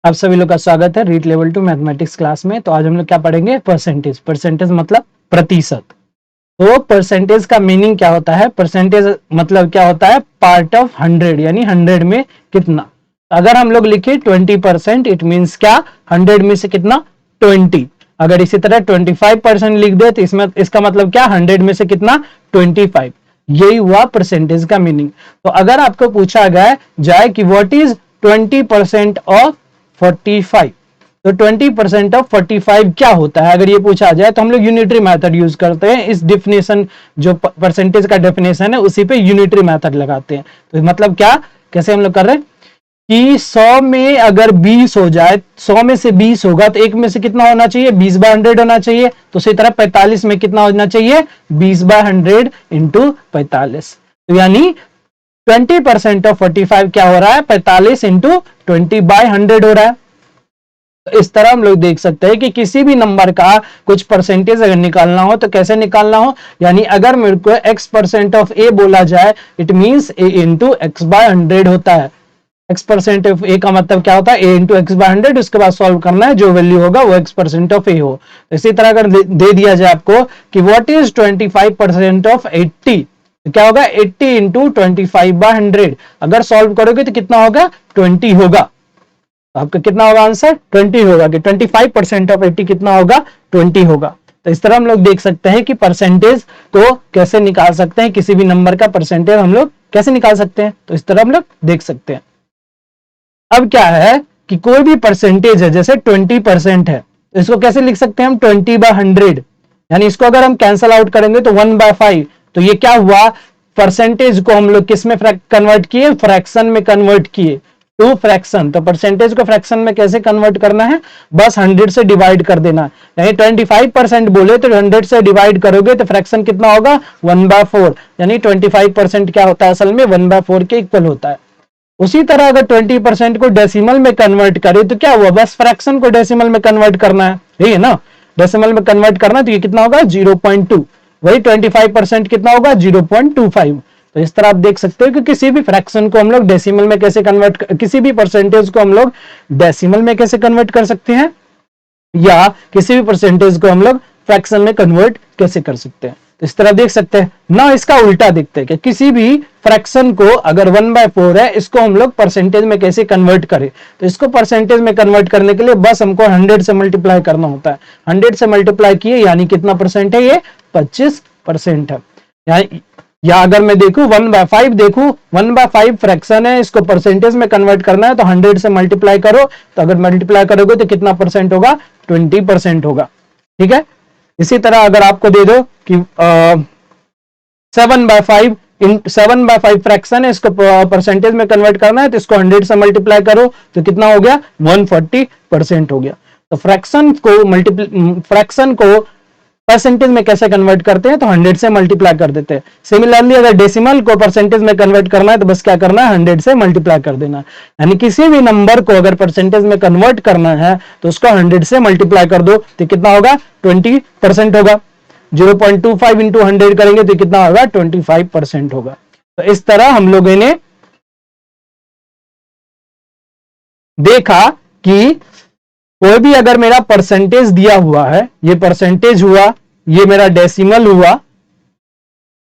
आप सभी लोग का स्वागत है रीट लेवल 2 मैथमेटिक्स क्लास में। तो आज हम लोग क्या पढ़ेंगे? परसेंटेज। परसेंटेज मतलब प्रतिशत। तो परसेंटेज का मीनिंग क्या होता है? परसेंटेज मतलब क्या होता है? पार्ट ऑफ 100, यानी 100 में कितना। अगर हम लोग लिखे 20%, इट मीन्स क्या? 100 में से कितना? 20। अगर इसी तरह 25% लिख दे तो इसमें इसका मतलब क्या? 100 में से कितना? 25। यही हुआ परसेंटेज का मीनिंग। तो अगर आपको पूछा गया जाए कि व्हाट इज 20% ऑफ 45, तो 20% ऑफ 45 क्या होता है अगर ये पूछा जाए, तो हम लोग यूनिटरी मेथड यूज करते हैं। इस डिफिनेशन जो परसेंटेज का डेफिनेशन है उसी पे यूनिटरी मेथड लगाते हैं। तो मतलब क्या, कैसे हम लोग कर रहे हैं कि 100 में अगर 20 हो जाए, 100 में से 20 होगा तो एक में से कितना होना चाहिए? 20/100 होना चाहिए। तो उसी तरह 45 में कितना होना चाहिए? 20/100 इंटू 45। तो यानी 20% ऑफ 45 क्या हो रहा है? 45 इंटू 20/100 हो रहा है। तो इस तरह हम लोग देख सकते हैं कि किसी भी नंबर का कुछ परसेंटेज अगर निकालना हो तो कैसे निकालना हो। यानी अगर मेरे को x% ऑफ ए बोला जाए, it means a into x/100 होता है। x% ऑफ ए का मतलब क्या होता है? a into x/100। उसके बाद सॉल्व करना है, जो वैल्यू होगा वो x% ऑफ ए हो। तो इसी तरह अगर दे दिया जाए आपको कि व्हाट इज 25% ऑफ 80, तो क्या होगा? 80 इंटू 25/100। अगर सॉल्व करोगे तो कितना होगा? 20 होगा। आपका कितना होगा आंसर? 20 होगा। कि 25% ऑफ 80 कितना होगा? 20 होगा। तो इस तरह हम लोग देख सकते हैं कि परसेंटेज को कैसे निकाल सकते हैं। किसी भी नंबर का परसेंटेज हम लोग कैसे निकाल सकते हैं, तो इस तरह हम लोग देख सकते हैं। अब क्या है कि कोई भी परसेंटेज है, जैसे 20% है, तो इसको कैसे लिख सकते हैं हम? 20/100। यानी इसको अगर हम कैंसल आउट करेंगे तो 1/5। तो ये क्या हुआ? परसेंटेज को हम लोग किस में कन्वर्ट किए? फ्रैक्शन में कन्वर्ट किए। To fraction. तो परसेंटेज को फ्रैक्शन में कैसे कन्वर्ट करना है? बस 100 से डिवाइड कर देना। यानी 25% बोले तो 100 से डिवाइड करोगे तो फ्रैक्शन कितना होगा? 1/4। यानी 25% क्या होता है असल में? 1/4 के इक्वल होता है। उसी तरह अगर 20% को डेसिमल में कन्वर्ट करें तो क्या हुआ? बस फ्रैक्शन को डेसिमल में कन्वर्ट करना है, ठीक है ना? डेसिमल में कन्वर्ट करना, तो ये कितना होगा? 0.2। वही 25% कितना होगा? 0.25। तो इस तरह आप देख सकते हो कि किसी भी फ्रैक्शन को हम लोग डेसिमल में कैसे कन्वर्ट, किसी भी परसेंटेज को हम लोग डेसिमल में कैसे कन्वर्ट कर सकते हैं, या किसी भी परसेंटेज को हम लोग फ्रैक्शन में कन्वर्ट कैसे कर सकते हैं। तो इस तरह देख सकते हैं ना। इसका उल्टा देखते हैं कि किसी भी फ्रैक्शन को अगर 1/4 है, इसको हम लोग परसेंटेज में कैसे कन्वर्ट करें। तो इसको परसेंटेज में कन्वर्ट करने के लिए बस हमको 100 से मल्टीप्लाई करना होता है। 100 से मल्टीप्लाई किए यानी कितना परसेंट है? ये 25% है। या अगर मैं देखूं 1/5, देखूं 1/5 फ्रैक्शन है, इसको परसेंटेज में कन्वर्ट करना है तो 100 से मल्टीप्लाई करो। तो अगर मल्टीप्लाई करोगे तो कितना परसेंट होगा? 20% होगा, ठीक है। इसी तरह अगर आपको दे दो कि 7/5 7/5 फ्रैक्शन है, इसको परसेंटेज में कन्वर्ट करना है तो इसको 100 से मल्टीप्लाई करो तो कितना हो गया? 140% हो गया। तो फ्रैक्शन को परसेंटेज में कैसे कन्वर्ट करते हैं? तो 100 से मल्टीप्लाई कर देते हैं। सिमिलरली अगर डेसिमल को परसेंटेज में कन्वर्ट करना है तो बस क्या करना है? 100 से मल्टीप्लाई कर देना। यानी किसी भी नंबर को अगर परसेंटेज में कन्वर्ट करना है तो उसको 100 से मल्टीप्लाई कर दो तो कितना होगा? 20% होगा। 0.25 इंटू 100 करेंगे तो कितना होगा? 25% होगा। तो इस तरह हम लोगों ने देखा कि कोई भी अगर मेरा परसेंटेज दिया हुआ है, ये परसेंटेज हुआ, ये मेरा डेसिमल हुआ,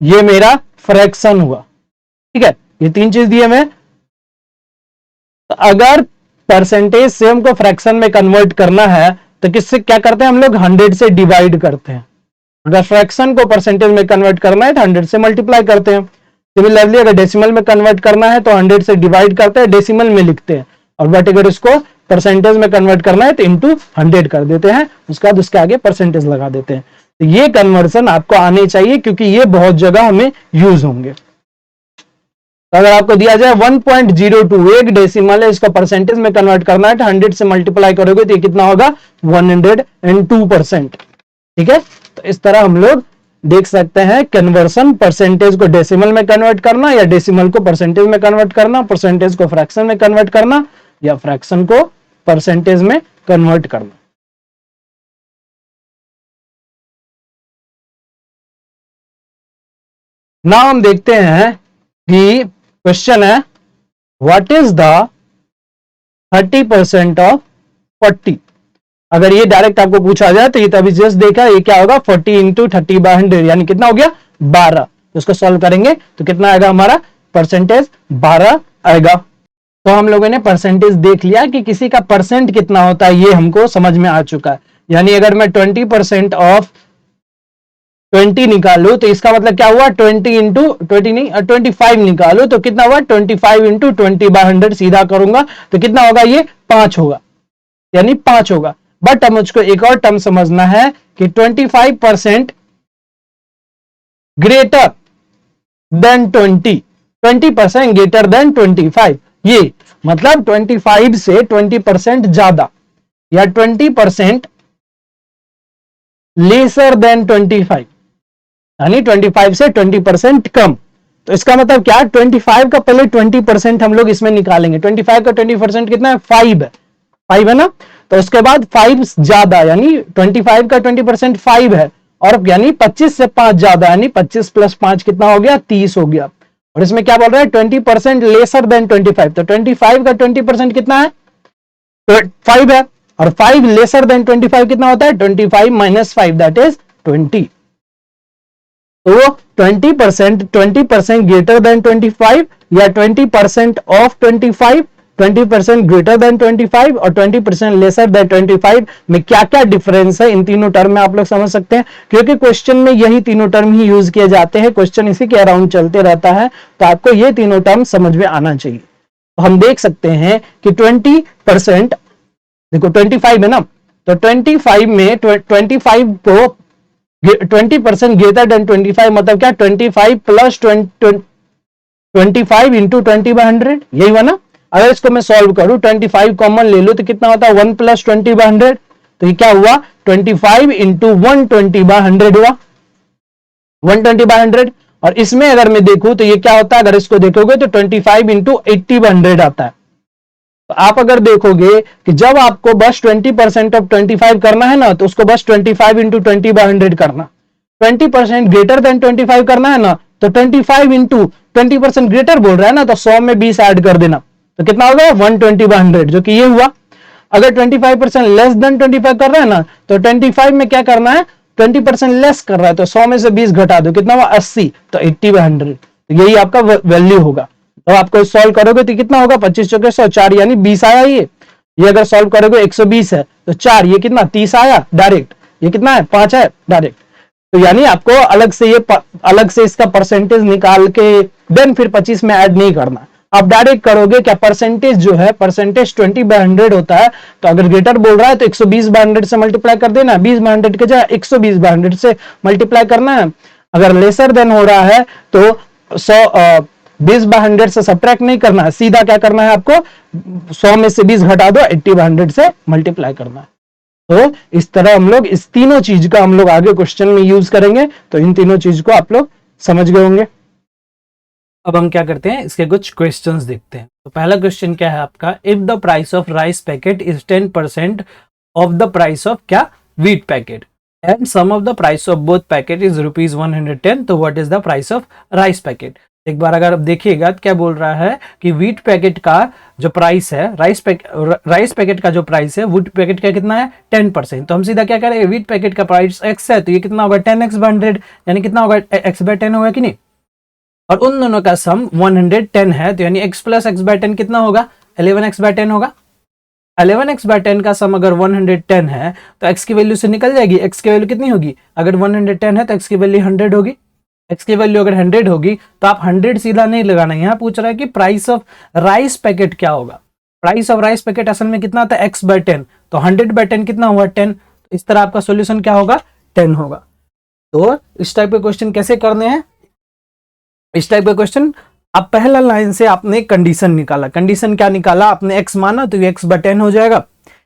ये मेरा फ्रैक्शन हुआ, ठीक है। ये तीन चीज दिए मैं। तो अगर परसेंटेज से हमको फ्रैक्शन में कन्वर्ट करना है तो किससे क्या करते हैं हम लोग? 100 से डिवाइड करते हैं। अगर फ्रैक्शन को परसेंटेज में कन्वर्ट करना है तो 100 से मल्टीप्लाई करते हैं। सिमिलरली अगर डेसिमल में कन्वर्ट करना है तो 100 से डिवाइड करते हैं, डेसिमल में लिखते हैं। और बट अगर इसको परसेंटेज में कन्वर्ट करना है तो इंटू 100 कर देते हैं, उसके बाद उसके आगे परसेंटेज लगा देते हैं। तो ये कन्वर्सन आपको आने चाहिए क्योंकि ये बहुत जगह हमें यूज होंगे। तो अगर आपको दिया जाए 1.02, एक डेसिमल है, इसको परसेंटेज में कन्वर्ट करना है तो 100 से मल्टीप्लाई करोगे तो ये कितना होगा? 102%, ठीक है। तो इस तरह हम लोग देख सकते हैं कन्वर्सन, परसेंटेज को डेसिमल में कन्वर्ट करना या डेसिमल को परसेंटेज में कन्वर्ट करना, परसेंटेज को फ्रैक्शन में कन्वर्ट करना या फ्रैक्शन को परसेंटेज में कन्वर्ट करना। नाउ हम देखते हैं कि क्वेश्चन है व्हाट इज द 30% ऑफ 40। अगर ये डायरेक्ट आपको पूछा जाए तो ये तो अभी जस्ट देखा, ये क्या होगा 40 इंटू 30/100 यानी कितना हो गया 12। उसको सॉल्व करेंगे तो कितना आएगा हमारा परसेंटेज 12 आएगा। तो हम लोगों ने परसेंटेज देख लिया कि किसी का परसेंट कितना होता है, ये हमको समझ में आ चुका है। यानी अगर मैं 20% ऑफ 20 निकालू तो इसका मतलब क्या हुआ 20 इंटू 20 नहीं 25 निकालू तो कितना हुआ 25 इंटू 20/100 सीधा करूंगा तो कितना होगा, ये 5 होगा, यानी 5 होगा। बट अब मुझको एक और टर्म समझना है कि 25% ग्रेटर देन 20% ग्रेटर देन 25, ये मतलब 25 से 20% ज्यादा या 20% लेसर देन 25, यानी 25 से 20% कम। तो इसका मतलब क्या, 25 का पहले 20% हम लोग इसमें निकालेंगे। 25 का 20% कितना है 5 है, 5 है ना। तो उसके बाद 5 ज्यादा यानी 25 का 20% 5 है, और यानी 25 से 5 ज्यादा यानी 25 प्लस 5 कितना हो गया 30 हो गया। और इसमें क्या बोल रहा है 20% लेसर देन 25, तो 25 का 20% कितना है 5 है, और 5 लेसर देन 25 कितना होता है 25 माइनस 5 दैट इज 20। तो 20% ग्रेटर देन 25 या 20% ऑफ 25, 20% ग्रेटर देन 25 और 20% लेसर देन 25 में क्या क्या डिफरेंस है, इन तीनों टर्म में आप लोग समझ सकते हैं, क्योंकि क्वेश्चन में यही तीनों टर्म ही यूज किए जाते हैं। क्वेश्चन इसी के अराउंड चलते रहता है, तो आपको ये तीनों टर्म समझ में आना चाहिए। तो हम देख सकते हैं कि 20% देखो 25 है ना, तो 25 में 25 को 20% ग्रेटर देन 25 मतलब क्या 25 प्लस 25 इंटू 20/100, यही हुआ ना। अगर इसको मैं सॉल्व करूं 25 कॉमन ले लो तो कितना होता है 1 प्लस 20/100, तो ये क्या हुआ 25 इंटू 120/100 हुआ 120/100। और इसमें अगर मैं देखूं तो ये क्या होता है, अगर इसको देखोगे तो 25 इंटू 80/100 आता है। तो आप अगर देखोगे कि जब आपको बस 20% ऑफ 25 करना है ना, तो उसको बस 25 इंटू 20/100 करना। 20% ग्रेटर देन 25 करना है ना, तो 25 इंटू 20% ग्रेटर बोल रहा है ना, तो 100 में 20 ऐड कर देना, तो कितना होगा 120/100, जो कि ये हुआ। अगर 25% लेस देन 25 कर रहा है ना, तो 25 में क्या करना है 20% लेस कर रहा है, तो 100 में से 20 घटा दो, कितना हुआ 80, तो 80/100, तो यही आपका वैल्यू होगा। तो आपको सॉल्व करोगे तो कितना होगा 25 चौके 100, 4 यानी 20 आया। ये अगर सॉल्व करोगे 120 है तो 4 ये कितना 30 आया डायरेक्ट, ये कितना है 5 है डायरेक्ट। तो यानी आपको अलग से इसका परसेंटेज निकाल के देन फिर 25 में ऐड नहीं करना, आप डायरेक्ट करोगे। क्या परसेंटेज जो है परसेंटेज 20/100 होता है, तो अगर ग्रेटर बोल रहा है तो 120/100 से मल्टीप्लाई कर देना, 20/100 के जगह 120/100 से मल्टीप्लाई करना है। अगर लेसर देन हो रहा है तो 20/100 से सब्ट्रैक्ट नहीं करना है, सीधा क्या करना है आपको 100 में से 20 घटा दो, 80/100 से मल्टीप्लाई करना है। तो इस तरह हम लोग इस तीनों चीज का हम लोग आगे क्वेश्चन में यूज करेंगे, तो इन तीनों चीज को आप लोग समझ गए होंगे। अब हम क्या करते हैं इसके कुछ क्वेश्चंस देखते हैं। तो पहला क्वेश्चन क्या है आपका, if the price of rice packet is 10% of the price of क्या wheat packet and sum of the price of both packet is ₹110, तो what is the price of rice packet. एक बार अगर आप देखिएगा तो क्या बोल रहा है कि व्हीट पैकेट का जो प्राइस है राइस पैकेट का जो प्राइस है व्हीट पैकेट का कितना है 10%। तो हम सीधा क्या करेंगे, व्हीट पैकेट का प्राइस x है तो ये कितना होगा 10x/100, यानी कितना होगा x/10 होगा कि नहीं। और उन दोनों का सम 110 है, तो यानी x प्लस x/10 कितना होगा 11x/10 होगा। 11x/10 का सम अगर 110 है तो x की वैल्यू से निकल जाएगी। x की वैल्यू कितनी होगी, अगर 110 है तो x की वैल्यू 100 होगी। x की वैल्यू अगर 100 होगी तो आप 100 सीधा नहीं लगाना, यहाँ पूछ रहा है कि प्राइस ऑफ राइस पैकेट क्या होगा। प्राइस ऑफ राइस पैकेट असल में कितना था x/10, तो 100/10 कितना हुआ 10। तो इस तरह आपका सॉल्यूशन क्या होगा 10 होगा। तो इस टाइप के क्वेश्चन कैसे करने हैं, इस टाइप का क्वेश्चन आप पहला लाइन से आपने कंडीशन निकाला, कंडीशन क्या निकाला आपने x माना तो ये x/10 हो जाएगा,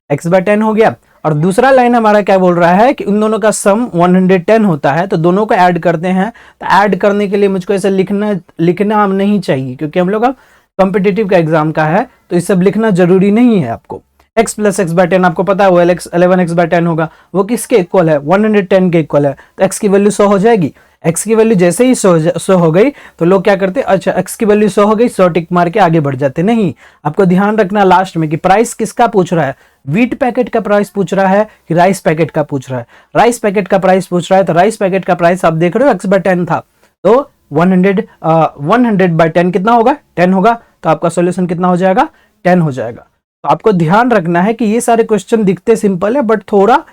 x/10 हो गया। और दूसरा लाइन हमारा क्या बोल रहा है कि उन दोनों का सम 110 होता है, तो दोनों को ऐड करते हैं। तो ऐड करने के लिए मुझको ऐसे लिखना नहीं चाहिए, क्योंकि हम लोग अब कॉम्पिटिटिव का एग्जाम का है, तो ये सब लिखना जरूरी नहीं है आपको। x प्लस x/10 आपको पता है वो 11x/10 होगा, वो किसके इक्वल है 110 के इक्वल है, तो x की वैल्यू 100 हो जाएगी। x की वैल्यू जैसे ही शो हो गई तो लोग क्या करते, अच्छा x की वैल्यू शो हो गई, 100 टिक मार के आगे बढ़ जाते। नहीं, आपको ध्यान रखना लास्ट में कि प्राइस किसका पूछ रहा है, व्हीट पैकेट का प्राइस पूछ रहा है कि राइस पैकेट का पूछ रहा है। राइस पैकेट का प्राइस पूछ रहा है तो राइस पैकेट का प्राइस आप देख रहे हो x/10 था, तो 100/10 कितना होगा, 10 होगा, तो आपका सॉल्यूशन कितना हो जाएगा, 10 हो जाएगा। तो आपको ध्यान रखना है कि ये सारे क्वेश्चन दिखते सिंपल है, बट थोड़ा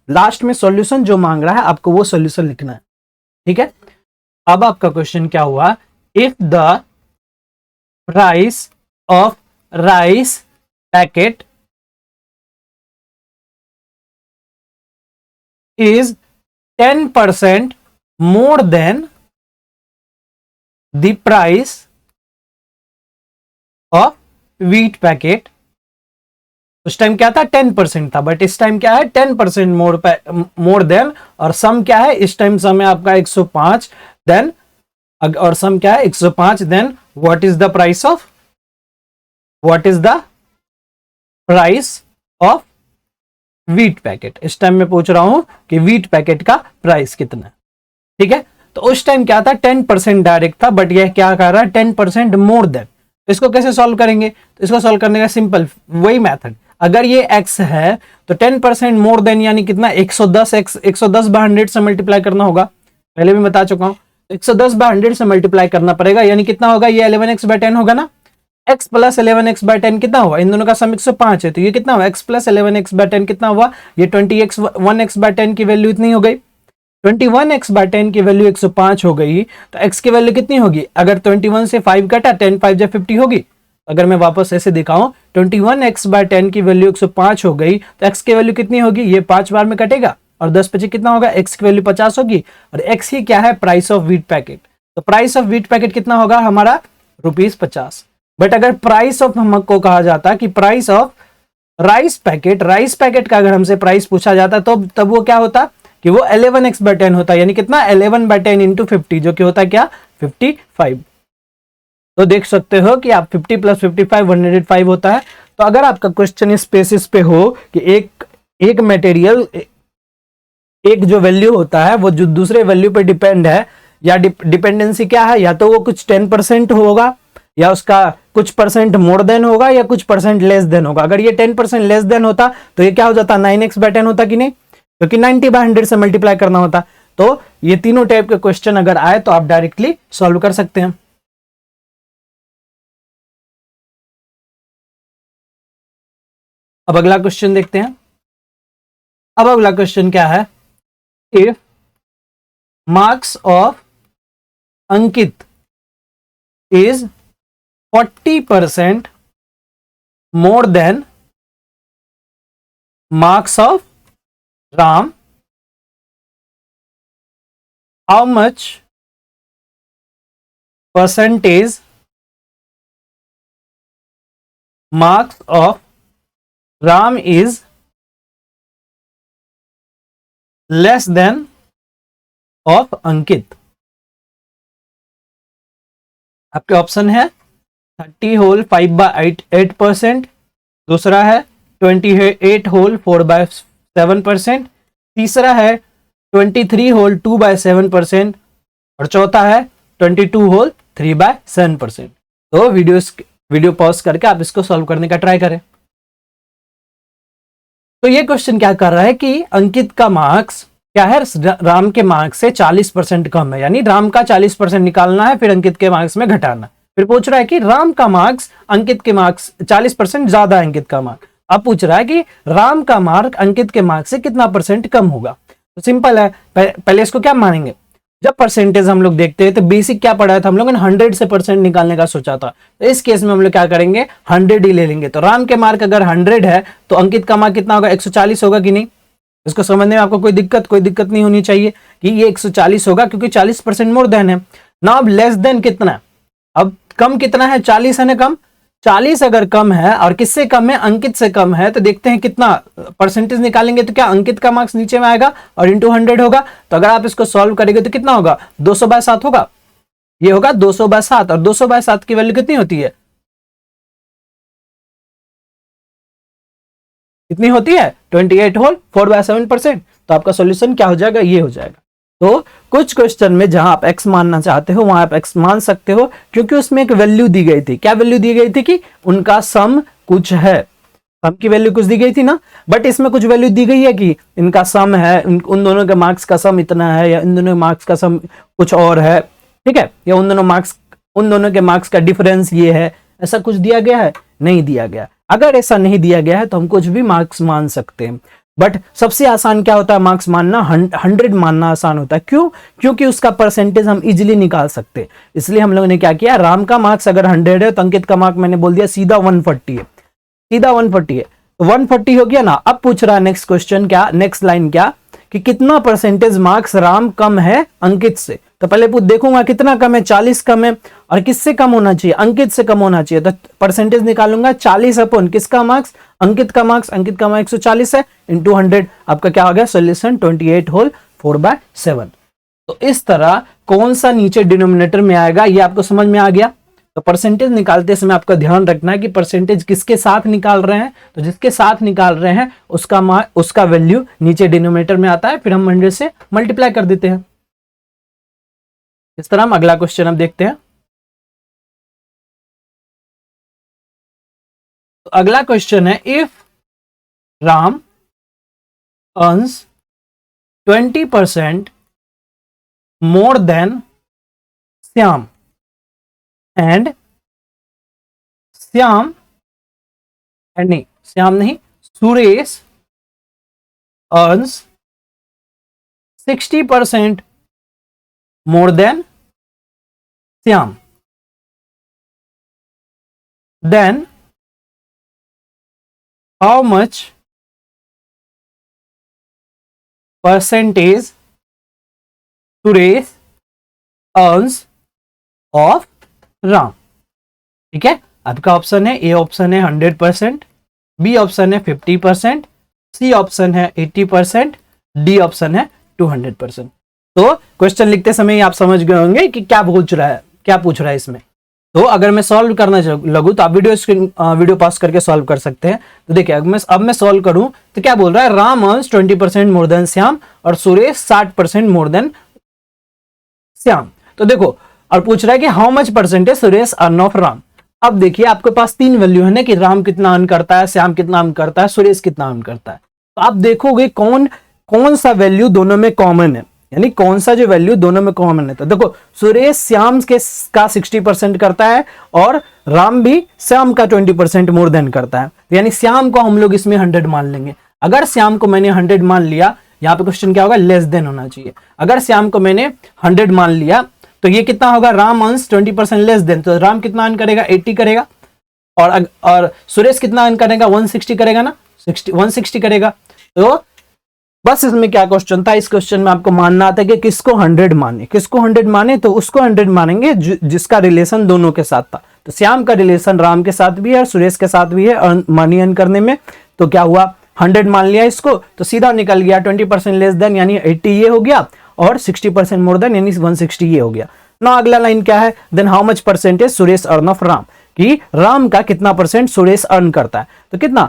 लास्ट में सॉल्यूशन जो मांग रहा है आपको वो सॉल्यूशन लिखना है, ठीक है। अब आपका क्वेश्चन क्या हुआ, if the price of rice packet is 10% more than the price of wheat packet। उस टाइम क्या था, 10% था, बट इस टाइम क्या है 10% मोर देन, और सम क्या है, इस टाइम सम है आपका 105, देन और सम क्या है 105, then what is the price of wheat packet. इस टाइम मैं पूछ रहा हूं कि व्हीट पैकेट का प्राइस कितना है, ठीक है। तो उस टाइम क्या था, 10% डायरेक्ट था, बट यह क्या कर रहा है 10% मोर देन। इसको कैसे सॉल्व करेंगे, तो इसको सॉल्व करने का सिंपल वही मेथड, अगर ये x है तो 10% मोर देन यानी कितना, 110 से मल्टीप्लाई करना होगा, पहले भी बता चुका हूं। 110/100 से मल्टीप्लाई करना पड़ेगा, यानी कितना होगा, ये 11x/10 होगा ना, x प्लस 11x/10 कितना हुआ, इन दोनों का सम 105 है, तो ये कितना हुआ, x प्लस 11x/10 कितना हुआ, ये 21x/10 की वैल्यू इतनी हो गई, 21x/10 की वैल्यू 105 हो गई, तो x की वैल्यू कितनी होगी, अगर 21 से 5 कटा, 10 5 जा 50 होगी। अगर मैं वापस ऐसे दिखाऊं, 21x/10 की वैल्यू 105 हो गई, तो x की वैल्यू कितनी होगी, ये 5 बार में कटेगा, और 10 पचे कितना होगा, x की वैल्यू 50 होगी, और x ही क्या है, प्राइस ऑफ व्हीट पैकेट। तो प्राइस ऑफ व्हीट पैकेट कितना होगा हमारा, ₹50। बट अगर प्राइस ऑफ हमको कहा जाता कि प्राइस ऑफ राइस पैकेट का अगर हमसे प्राइस पूछा जाता तो तब वो क्या होता कि वो 11x/10 होता, यानी कितना 11/10 इंटू 50, जो कि होता है क्या, 55। तो देख सकते हो कि आप 50 + 55 105 होता है। तो अगर आपका क्वेश्चन इस बेसिस पे हो कि एक मटेरियल, एक जो वैल्यू होता है वो जो दूसरे वैल्यू पे डिपेंड है, या डिपेंडेंसी क्या है, या तो वो कुछ 10% होगा, या उसका कुछ परसेंट मोर देन होगा, या कुछ परसेंट लेस देन होगा। अगर ये 10% लेस देन होता तो ये क्या हो जाता, 9x/10 होता कि नहीं, क्योंकि 90/100 से मल्टीप्लाई करना होता। तो ये तीनों टाइप के क्वेश्चन अगर आए तो आप डायरेक्टली सॉल्व कर सकते हैं। अब अगला क्वेश्चन देखते हैं। अब अगला क्वेश्चन क्या है, if marks of Ankit is 40% more than marks of Ram, how much percentage marks of Ram is less than of Ankit। आपके ऑप्शन है 30 होल 5/8%, दूसरा है 28 होल 4/7%, तीसरा है 23 होल 2/7%, और चौथा है 22 होल 3/7%। तो वीडियो पॉज करके आप इसको सॉल्व करने का ट्राई करें। तो ये क्वेश्चन क्या कर रहा है कि अंकित का मार्क्स क्या है, राम के मार्क्स से 40% कम है, यानी राम का 40% निकालना है, फिर अंकित के मार्क्स में घटाना। फिर पूछ रहा है कि राम का मार्क्स अंकित के मार्क्स 40% ज्यादा है अंकित का मार्क। अब पूछ रहा है कि राम का मार्क अंकित के मार्क्स से कितना परसेंट कम होगा। तो सिंपल है, पहले इसको क्या मानेंगे, जब परसेंटेज हम लोग देखते हैं तो बेसिक क्या पढ़ा था हम लोगों ने, 100 से परसेंट निकालने का सोचा था। तो इस केस में हम लोग क्या करेंगे, 100 ही ले लेंगे। तो राम के मार्क अगर 100 है तो अंकित का मार्क कितना होगा, 140 होगा कि नहीं। इसको समझने में आपको कोई दिक्कत नहीं होनी चाहिए कि ये 140 होगा, क्योंकि 40% मोर देन है ना। अब लेस देन कितना, अब कम कितना है, 40 है ना कम। 40 अगर कम है और किससे कम है, अंकित से कम है, तो देखते हैं कितना परसेंटेज निकालेंगे। तो क्या अंकित का मार्क्स नीचे में आएगा और इंटू 100 होगा। तो अगर आप इसको सॉल्व करेंगे तो कितना होगा, 200/7 होगा। ये होगा 200/7, और 200/7 की वैल्यू कितनी होती है, कितनी होती है, 28 होल 4/7%। तो आपका सॉल्यूशन क्या हो जाएगा, ये हो जाएगा। तो कुछ क्वेश्चन में जहां आप x मानना चाहते हो वहां आप x मान सकते हो, क्योंकि उसमें एक वैल्यू दी गई थी। क्या वैल्यू दी गई थी कि उनका सम कुछ है, सम की वैल्यू कुछ दी गई थी ना। बट इसमें कुछ वैल्यू दी गई है कि इनका सम है, उन दोनों के मार्क्स का सम इतना है, या इन दोनों मार्क्स का सम कुछ और है, ठीक है, या उन दोनों के मार्क्स का डिफरेंस ये है। ऐसा कुछ दिया गया है? नहीं दिया गया। अगर ऐसा नहीं दिया गया है तो हम कुछ भी मार्क्स मान सकते हैं। बट सबसे आसान क्या होता है मार्क्स मानना? 100 मानना आसान होता है। क्यों? क्योंकि उसका परसेंटेज हम इजीली निकाल सकते हैं। इसलिए हम लोगों ने क्या किया, राम का मार्क्स अगर 100 है तो अंकित का मार्क मैंने बोल दिया सीधा 140 है, सीधा 140 है, तो 140 हो गया ना। अब पूछ रहा है नेक्स्ट क्वेश्चन क्या, नेक्स्ट लाइन क्या, कि कितना परसेंटेज मार्क्स राम कम है अंकित से। तो पहले देखूंगा कितना कम है, 40 कम है, और किससे कम होना चाहिए? अंकित से कम होना चाहिए। तो परसेंटेज निकालूंगा 40 अपॉन किसका मार्क्स? अंकित का मार्क्स। अंकित का मार्क्स 140 है, इंटू 100। आपका क्या हो गया सोल्यूशन? 28 होल 4/7। तो इस तरह कौन सा नीचे डिनोमिनेटर में आएगा ये आपको समझ में आ गया। तो परसेंटेज निकालते समय आपका ध्यान रखना है कि परसेंटेज किसके साथ निकाल रहे हैं। तो जिसके साथ निकाल रहे हैं उसका वैल्यू नीचे डिनोमिनेटर में आता है, फिर हम 100 से मल्टीप्लाई कर देते हैं। इस तरह हम अगला क्वेश्चन हम देखते हैं। तो अगला क्वेश्चन है, if Ram earns 20% more than Shyam and Suresh earns 60% more than Shyam, then how much percentage Suresh earns of Ram? ठीक है, आपका ऑप्शन है, ए ऑप्शन है 100%, बी ऑप्शन है 50%, सी ऑप्शन है 80%, डी ऑप्शन है 200%। तो क्वेश्चन लिखते समय आप समझ गए होंगे कि क्या पूछ रहा है इसमें। तो अगर मैं सॉल्व करना लगूं तो आप वीडियो पॉज करके सॉल्व कर सकते हैं। तो देखिए अब मैं सॉल्व करूं तो क्या बोल रहा है, Ram earns 20% more than Shyam और सुरेश 60% मोर देन श्याम। तो देखो, और पूछ रहा है कि how much percentage Suresh earn of Ram. अब देखिए आपके पास 3 वैल्यू है ना, कि राम कितना अर्न करता है, श्याम कितना अर्न करता है, सुरेश कितना अर्न करता है। तो आप देखोगे कौन सा वैल्यू दोनों में कॉमन है, यानी कौन सा जो वैल्यू दोनों में कॉमन है। तो देखो, सुरेश श्याम का 60% करता है और राम भी श्याम का 20% मोर देन करता है। यानी श्याम को हम लोग इसमें 100 मान लेंगे। अगर श्याम को मैंने 100 मान लिया, यहाँ पे क्वेश्चन क्या होगा, लेस देन होना चाहिए। अगर श्याम को मैंने 100 मान लिया तो ये कितना होगा, राम अर्न्स 20% लेस देन, तो राम कितना अर्न करेगा, 80 करेगा, और सुरेश कितना अर्न करेगा, 160 करेगा ना, 160 करेगा। तो बस इसमें क्या क्वेश्चन था, इस क्वेश्चन में आपको मानना आता है कि किसको 100 माने, तो उसको 100 मानेंगे जिसका रिलेशन दोनों के साथ था। तो श्याम का रिलेशन राम के साथ भी है और सुरेश के साथ भी है मनी अर्न करने में। तो क्या हुआ, 100 मान लिया इसको, तो सीधा निकल गया 20% लेस देन यानी 80 ये हो गया, और 60% मोर देन यानी 160 ये हो गया ना। अगला लाइन क्या है, then how much percentage Suresh earn of Ram, कि राम का कितना परसेंट सुरेश अर्न करता है। तो कितना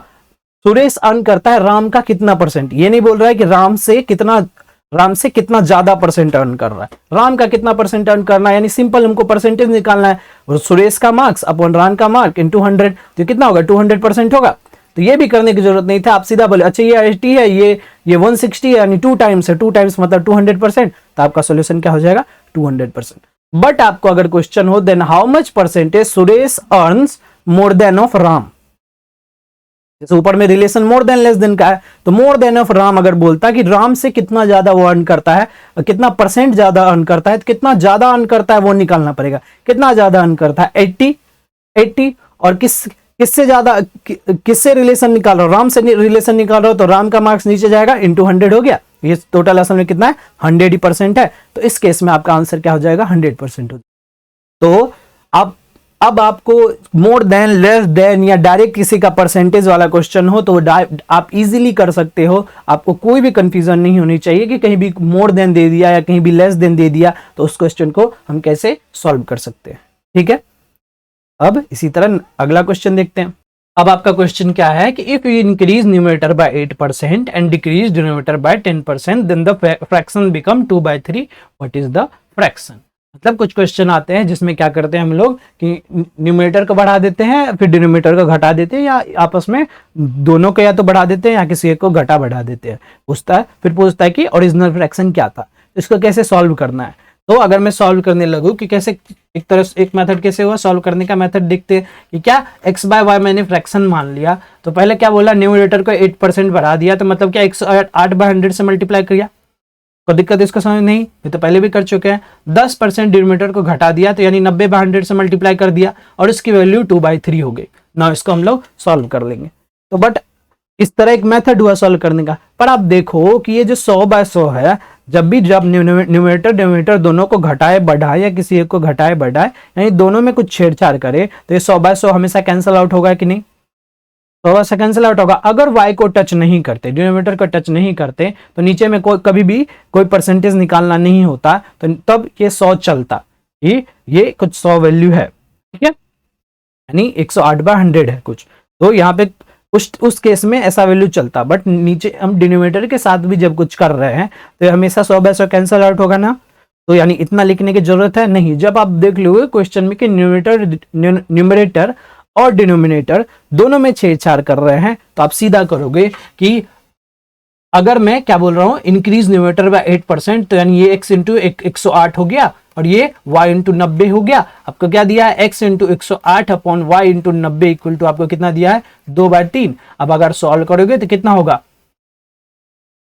सुरेश अर्न करता है, राम का कितना परसेंट। ये नहीं बोल रहा है कि राम से कितना ज्यादा परसेंट अर्न कर रहा है, राम का कितना परसेंट अर्न करना है, यानी सिंपल हमको परसेंटेज निकालना है। और सुरेश का मार्क्स अपॉन राम का मार्क इनटू 100, तो कितना होगा, 200% होगा। तो ये भी करने की जरूरत नहीं था, आप सीधा बोले अच्छा ये 80 है, ये 160 है, यानी 2 टाइम्स है, 2 टाइम्स मतलब 200%। तो आपका सोल्यूशन क्या हो जाएगा, 200%। बट आपको अगर क्वेश्चन हो then how much percentage Suresh earns more than of Ram, जैसे ऊपर में relation more than less than का है, तो मोर देन ऑफ राम अगर बोलता कि राम से कितना ज्यादा वो अर्न करता है, कितना परसेंट ज्यादा अर्न करता है, तो कितना ज्यादा अर्न करता है वो निकालना पड़ेगा। कितना ज्यादा अर्न करता है, 80, और किससे ज्यादा, किससे रिलेशन निकाल रहा हो, राम से रिलेशन निकाल रहा हो, तो राम का मार्क्स नीचे जाएगा, इंटू 100 हो गया। ये टोटल असल में कितना है, 100% है। तो इस केस में आपका आंसर क्या हो जाएगा, 100% हो जाएगा। तो अब आपको मोर देन, लेस देन या डायरेक्ट किसी का परसेंटेज वाला क्वेश्चन हो तो आप इजीली कर सकते हो। आपको कोई भी कंफ्यूजन नहीं होनी चाहिए कि कहीं भी मोर देन दे दिया या कहीं भी लेस देन दे दिया तो उस क्वेश्चन को हम कैसे सॉल्व कर सकते हैं। ठीक है, अब इसी तरह अगला क्वेश्चन देखते हैं। अब आपका क्वेश्चन क्या है कि if you increase numerator by 8% and decrease denominator by 10% then the fraction become 2/3, what is the fraction. मतलब कुछ क्वेश्चन आते हैं जिसमें क्या करते हैं हम लोग कि न्यूमरेटर को बढ़ा देते हैं, फिर डिनोमिनेटर को घटा देते हैं, या आपस में दोनों को या तो बढ़ा देते हैं या किसी एक को घटा बढ़ा देते हैं। फिर पूछता है कि ओरिजिनल फ्रैक्शन क्या था, इसको कैसे सॉल्व करना है। तो अगर मैं सॉल्व करने लगूं कि कैसे, एक मेथड कैसे हुआ सॉल्व करने का मेथड देखते हैं कि क्या x/y मैंने फ्रैक्शन मान लिया, तो पहले क्या बोला, न्यूमरेटर को 8% बढ़ा दिया, तो मतलब क्या 108/100 से मल्टीप्लाई किया, कोई दिक्कत इसको समझ नहीं, ये तो पहले भी कर चुके हैं। 10% डिनोमिनेटर को घटा दिया, तो यानी 90/100 से मल्टीप्लाई कर दिया और इसकी वैल्यू 2/3 हो गई। ना इसको हम लोग सॉल्व कर लेंगे। तो बट इस तरह एक मेथड हुआ सॉल्व करने का। पर आप देखो कि ये जो 100/100 है, जब न्यूमरेटर डिनोमिनेटर दोनों को घटाए बढ़ाए या किसी एक को घटाए बढ़ाए, यानी दोनों में कुछ छेड़छाड़ करे, तो ये 100/100 हमेशा कैंसिल आउट होगा कि नहीं, 100/100 कैंसिल आउट होगा। अगर y को टच नहीं करते, डिनोमिनेटर को टच नहीं करते, तो नीचे में कभी भी कोई परसेंटेज निकालना नहीं होता, तो तब ये 100 चलता, ये कुछ 100 वैल्यू है, ठीक है, यानी 108/100 है कुछ, तो यहाँ पे उस केस में ऐसा वैल्यू चलता। बट नीचे हम डिनोमिनेटर के साथ भी जब कुछ कर रहे हैं तो हमेशा 100/100 कैंसिल आउट होगा ना, तो यानी इतना लिखने की जरूरत है नहीं। जब आप देख लोगे क्वेश्चन में कि न्यूमरेटर और डिनोमिनेटर दोनों में छेड़छाड़ कर रहे हैं, तो आप सीधा करोगे कि अगर मैं क्या बोल रहा हूं, इंक्रीज न्यूमरेटर बाय 8%, तो यानी ये x इंटू 108 हो गया और ये y इंटू 90 हो गया। आपको क्या दिया है, x into 108 upon y into 90 equal to आपको कितना दिया है, 2/3। अब अगर सॉल्व करोगे तो कितना होगा,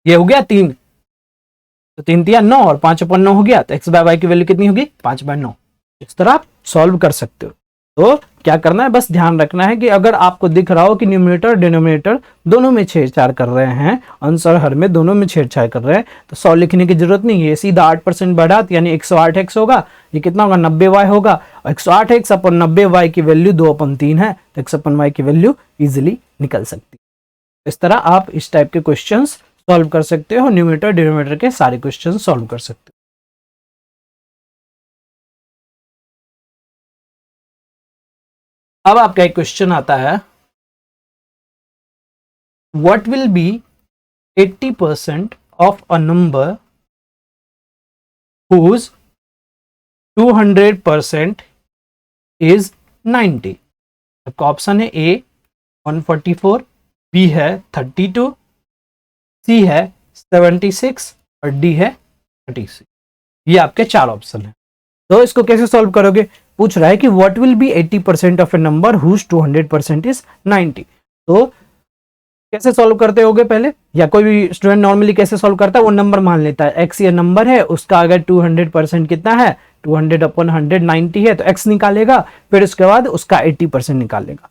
ये हो गया 3, तो 3 तिया 9 और 5/9 हो गया, तो x/y की वैल्यू कितनी होगी, 5/9। इस तरह आप सॉल्व कर सकते हो। तो क्या करना है, बस ध्यान रखना है कि अगर आपको दिख रहा हो कि न्यूमरेटर डिनोमिनेटर दोनों में छेड़छाड़ कर रहे हैं, आंसर हर में दोनों में छेड़छाड़ कर रहे हैं, तो 100 लिखने की जरूरत नहीं है, सीधा 8% बढ़ा, यानी 108x होगा, ये कितना होगा, 90y होगा। 108x अपन 90y की वैल्यू 2/3 है, तो x/y की वैल्यू इजिली निकल सकती है। इस तरह आप इस टाइप के क्वेश्चन सॉल्व कर सकते हो, न्यूमरेटर डिनोमिनेटर के सारे क्वेश्चन सॉल्व कर सकते हो। अब आपका एक क्वेश्चन आता है, what will be 80% of a number whose 200% is 90। आपका ऑप्शन है ए 144, बी है 32, सी है 76 और डी है 36। ये आपके चार ऑप्शन है। तो इसको कैसे सॉल्व करोगे, पूछ रहा है कि what will be 80% of a number whose 200% is 90। तो कैसे सॉल्व करते होगे पहले, या कोई भी स्टूडेंट नॉर्मली कैसे सॉल्व करता है, वो नंबर मान लेता है, x ये नंबर है, उसका अगर 200% कितना है, 200/100 90 है, तो x निकालेगा, फिर उसके बाद उसका 80% निकालेगा,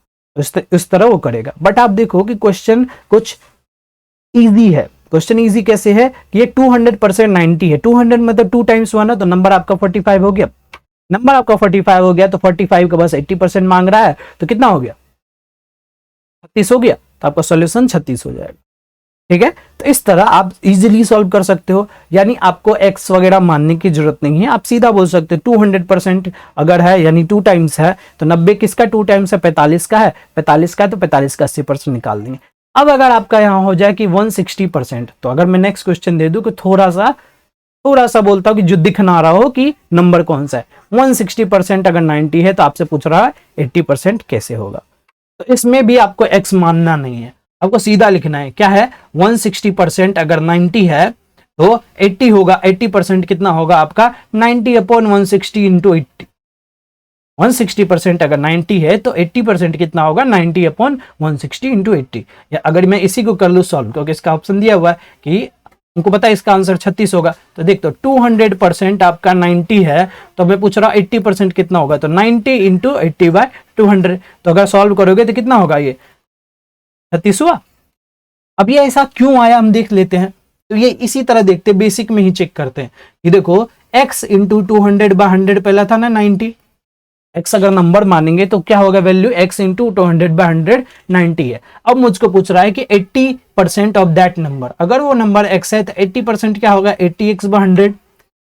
इस तरह वो करेगा। बट आप देखो कि क्वेश्चन कुछ इजी है। क्वेश्चन इजी कैसे है कि ये 200% 90 है, 200 मतलब 2 टाइम्स 1 है, तो नंबर आपका 45 हो गया। नंबर आपका 45 हो गया, तो 45 का बस 80% मांग रहा है, तो कितना हो गया, 36 हो गया, तो आपका सॉल्यूशन 36 हो जाएगा। ठीक है, तो इस तरह आप इजीली सॉल्व कर सकते हो, यानी आपको x वगैरह मानने की जरूरत नहीं है, आप सीधा बोल सकते हो 200% अगर है यानी 2 टाइम्स है, तो 90 किसका 2 टाइम्स है, 45 का है, 45 का है, तो 45 का 80% निकाल देंगे। अब अगर आपका यहां हो जाए कि 160%, तो अगर मैं नेक्स्ट क्वेश्चन दे दूं कि थोड़ा सा बोलता हूं कि जो दिख ना रहा हो कि नंबर कौन सा है, 160% अगर 90 है, तो आपसे पूछ रहा है 80% कैसे होगा। तो इसमें भी आपको x मानना नहीं है, आपको सीधा लिखना है, क्या है, 160% अगर 90 है तो 80 होगा, 80% कितना होगा आपका 90/160 इंटू 80। 160% अगर 90 है तो 80% कितना होगा 90/160 इंटू 80। या अगर मैं इसी को कर लूँ सॉल्व, क्योंकि इसका ऑप्शन दिया हुआ है कि उनको पता है इसका आंसर 36 होगा, तो देख तो 200% आपका 90 है, तो मैं पूछ रहा हूँ 80% कितना होगा, तो 90 इंटू 80/200। तो अगर सॉल्व करोगे तो कितना होगा, ये 36 हुआ। अब ये ऐसा क्यों आया हम देख लेते हैं। तो ये इसी तरह देखते, बेसिक में ही चेक करते हैं। ये देखो x इंटू 200/100 पहला था ना 90, x अगर नंबर मानेंगे तो क्या होगा वैल्यू, x इंटू 200/100 90 है। अब मुझको पूछ रहा है कि 80% ऑफ दैट नंबर, अगर वो नंबर x है तो 80% क्या होगा 80x/100,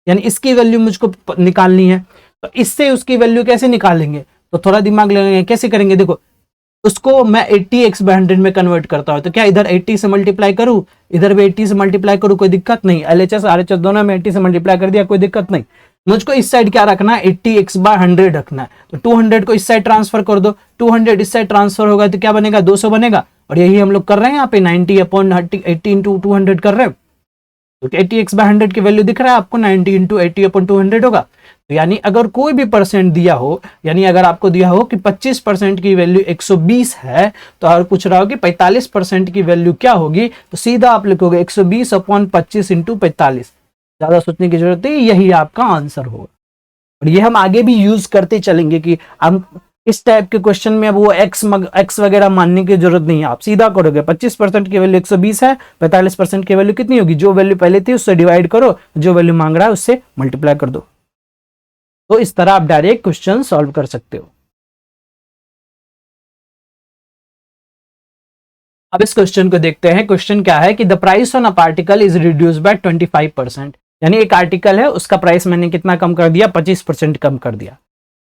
यानी इसकी वैल्यू मुझको निकालनी है। तो इससे उसकी वैल्यू कैसे निकालेंगे, तो थोड़ा दिमाग लगाएंगे, कैसे करेंगे, देखो उसको मैं 80x/100 में कन्वर्ट करता हूं, तो क्या इधर 80 से मल्टीप्लाई करूं, इधर भी 80 से मल्टीप्लाई करूं, कोई दिक्कत नहीं। LHS RHS दोनों में 80 से मल्टीप्लाई कर दिया, कोई दिक्कत नहीं। मुझको इस साइड क्या रखना है, 80x/100 रखना है, तो 200 को इस साइड ट्रांसफर कर दो, 200 इस साइड ट्रांसफर होगा तो क्या बनेगा, 200 बनेगा। और यही हम लोग कर रहे हैं यहाँ पे 90/80 इंटू 200 कर रहे हैं, तो 80x/100 की वैल्यू दिख रहा है आपको, 90 इंटू 80/200 होगा। तो यानी अगर कोई भी परसेंट दिया हो, यानी अगर आपको दिया हो कि 25% की वैल्यू 120 है, तो अगर पूछ रहा हो कि 45% की वैल्यू क्या होगी, तो सीधा आप लिखोगे 120/25 इंटू 45। ज्यादा सोचने की जरूरत नहीं, यही आपका आंसर होगा। और ये हम आगे भी यूज करते चलेंगे कि हम इस टाइप के क्वेश्चन में अब वो एक्स वगैरह मानने की जरूरत नहीं है, आप सीधा करोगे 25% की वैल्यू 120 है, 45% की वैल्यू कितनी होगी, जो वैल्यू पहले थी उससे डिवाइड करो, जो वैल्यू मांग रहा है उससे मल्टीप्लाई कर दो। तो इस तरह आप डायरेक्ट क्वेश्चन सॉल्व कर सकते हो। अब इस क्वेश्चन को देखते हैं। क्वेश्चन क्या है कि the price on a particle is reduce by 25%, यानी एक आर्टिकल है उसका प्राइस मैंने कितना कम कर दिया, 25% कम कर दिया।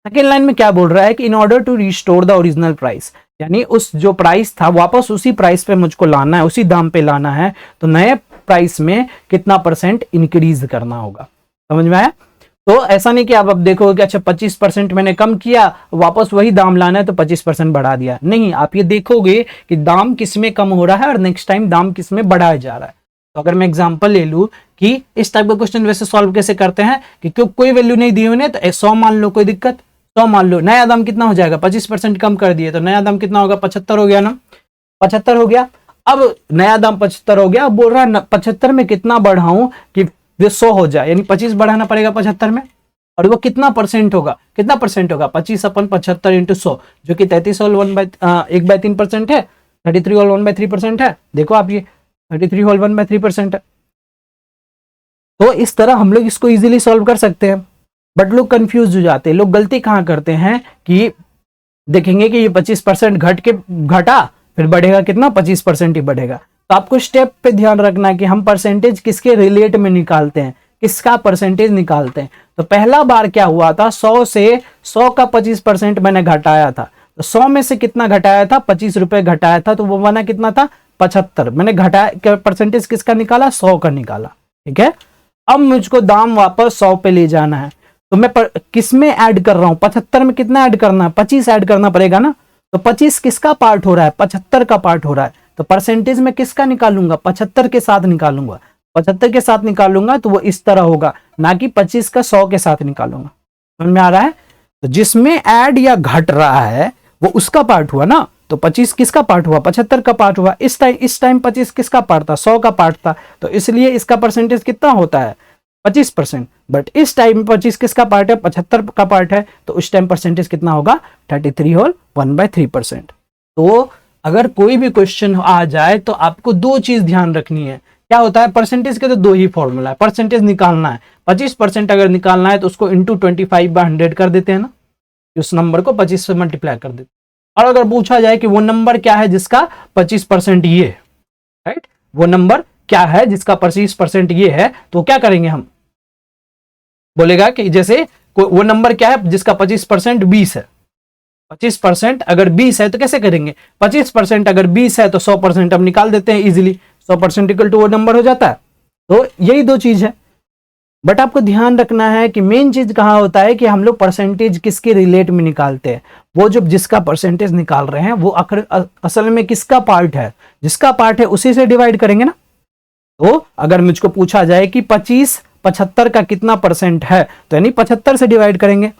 सेकेंड लाइन में क्या बोल रहा है कि in order to restore the original price, यानी उस जो प्राइस था वापस उसी प्राइस पे मुझको लाना है, उसी दाम पे लाना है, तो नए प्राइस में कितना परसेंट इंक्रीज करना होगा। समझ में आया? तो ऐसा नहीं कि आप अब देखोगे कि अच्छा 25% मैंने कम किया, वापस वही दाम लाना है तो 25% बढ़ा दिया, नहीं, आप ये देखोगे कि दाम किस में कम हो रहा है और नेक्स्ट टाइम दाम किस में बढ़ाया जा रहा है। तो अगर मैं एग्जांपल ले लूं कि इस टाइप का क्वेश्चन वैसे सॉल्व कैसे करते हैं कि क्यों कोई वैल्यू नहीं दी उन्हें, तो 100 मान लो, कोई दिक्कत, 100 मान लो, नया दाम कितना हो जाएगा, 25% कम कर दिए तो नया दाम कितना होगा, 75 हो गया ना, 75 हो गया। अब नया दाम 75 हो गया, अब बोल रहा है 75 में कितना बढ़ाऊं कि वे 100 हो जाए, यानी 25 बढ़ाना पड़ेगा 75 में, और वो कितना परसेंट होगा, कितना परसेंट होगा, 25/75 इंटू 100, जो कि 33 होल 1/3% है, 33 होल 1/3% है। देखो आप ये 33 होल 1/3% है। तो इस तरह हम लोग इसको इजीली सॉल्व कर सकते हैं, बट लोग कंफ्यूज हो जाते हैं। लोग गलती कहां करते हैं कि देखेंगे कि ये 25% घटा, फिर बढ़ेगा कितना, 25% ही बढ़ेगा। तो आपको स्टेप पे ध्यान रखना है कि हम परसेंटेज किसके रिलेट में निकालते हैं, किसका परसेंटेज निकालते हैं। तो पहला बार क्या हुआ था, 100 से 100 का 25% मैंने घटाया था, तो 100 में से कितना घटाया था, 25 रुपए घटाया था, तो वो बना कितना था, 75। मैंने घटाया परसेंटेज किसका निकाला, 100 का निकाला, ठीक है। अब मुझको दाम वापस 100 पे ले जाना है, तो मैं किस में ऐड कर रहा हूं, 75 में कितना ऐड करना है, 25 ऐड करना पड़ेगा ना। तो 25 किसका पार्ट हो रहा है, 75 का पार्ट हो रहा है, तो परसेंटेज में किसका निकालूंगा, 75 के साथ निकालूंगा। 75 के साथ निकालूंगा तो वो इस तरह होगा, ना कि 25 का 100 के साथ निकालूंगा। समझ में आ रहा है? तो जिसमें ऐड या घट रहा है वो उसका पार्ट हुआ ना, तो 25 किसका पार्ट हुआ, 75 का पार्ट हुआ। इस टाइम 25 किसका पार्ट था, 100 का पार्ट था, तो इसलिए इसका परसेंटेज कितना होता है, 25%। बट इस टाइम 25 किसका पार्ट है, 75 का पार्ट है, तो उस टाइम परसेंटेज कितना होगा, 33 होल 1/3%। तो अगर कोई भी क्वेश्चन आ जाए तो आपको दो चीज ध्यान रखनी है। क्या होता है, परसेंटेज के तो दो ही फॉर्मूला है, परसेंटेज निकालना है, 25% अगर निकालना है तो उसको इंटू 25/100 कर देते हैं ना, उस नंबर को 25 से मल्टीप्लाई कर देते हैं। और अगर पूछा जाए कि वो नंबर क्या है जिसका 25% ये है, राइट, वो नंबर क्या है जिसका 25% ये है, तो क्या करेंगे हम, बोलेगा कि जैसे वो नंबर क्या है जिसका 25% 20 है, 25% अगर 20 है तो कैसे करेंगे, 25% अगर 20 है तो 100% हम निकाल देते हैं इजीली, 100% इक्वल टू वो नंबर हो जाता है। तो यही दो चीज है। बट आपको ध्यान रखना है कि मेन चीज कहां होता है कि हम लोग परसेंटेज किसके रिलेट में निकालते हैं, वो जो जिसका परसेंटेज निकाल रहे हैं वो असल में किसका पार्ट है, जिसका पार्ट है उसी से डिवाइड करेंगे ना। तो अगर मुझको पूछा जाए कि 25 75 का कितना परसेंट है, तो यानी 75 से डिवाइड करेंगे।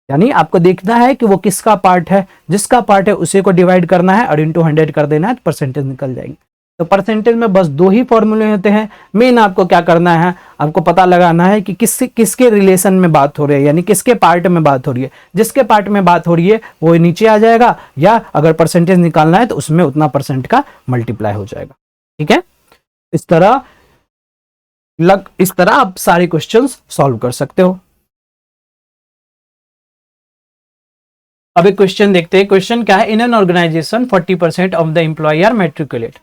यानी आपको देखना है कि वो किसका पार्ट है, जिसका पार्ट है उसी को डिवाइड करना है और इंटू 100 कर देना है, तो परसेंटेज निकल जाएंगे। तो परसेंटेज में बस दो ही फॉर्मूले होते हैं। मेन आपको क्या करना है, आपको पता लगाना है कि किसके रिलेशन में बात हो रही है, यानी किसके पार्ट में बात हो रही है। जिसके पार्ट में बात हो रही है वो नीचे आ जाएगा, या अगर परसेंटेज निकालना है तो उसमें उतना परसेंट का मल्टीप्लाई हो जाएगा। ठीक है, इस तरह आप सारे क्वेश्चंस सॉल्व कर सकते हो। अब एक क्वेश्चन देखते हैं। क्वेश्चन क्या है, in an organization 40% of the employ are matriculate.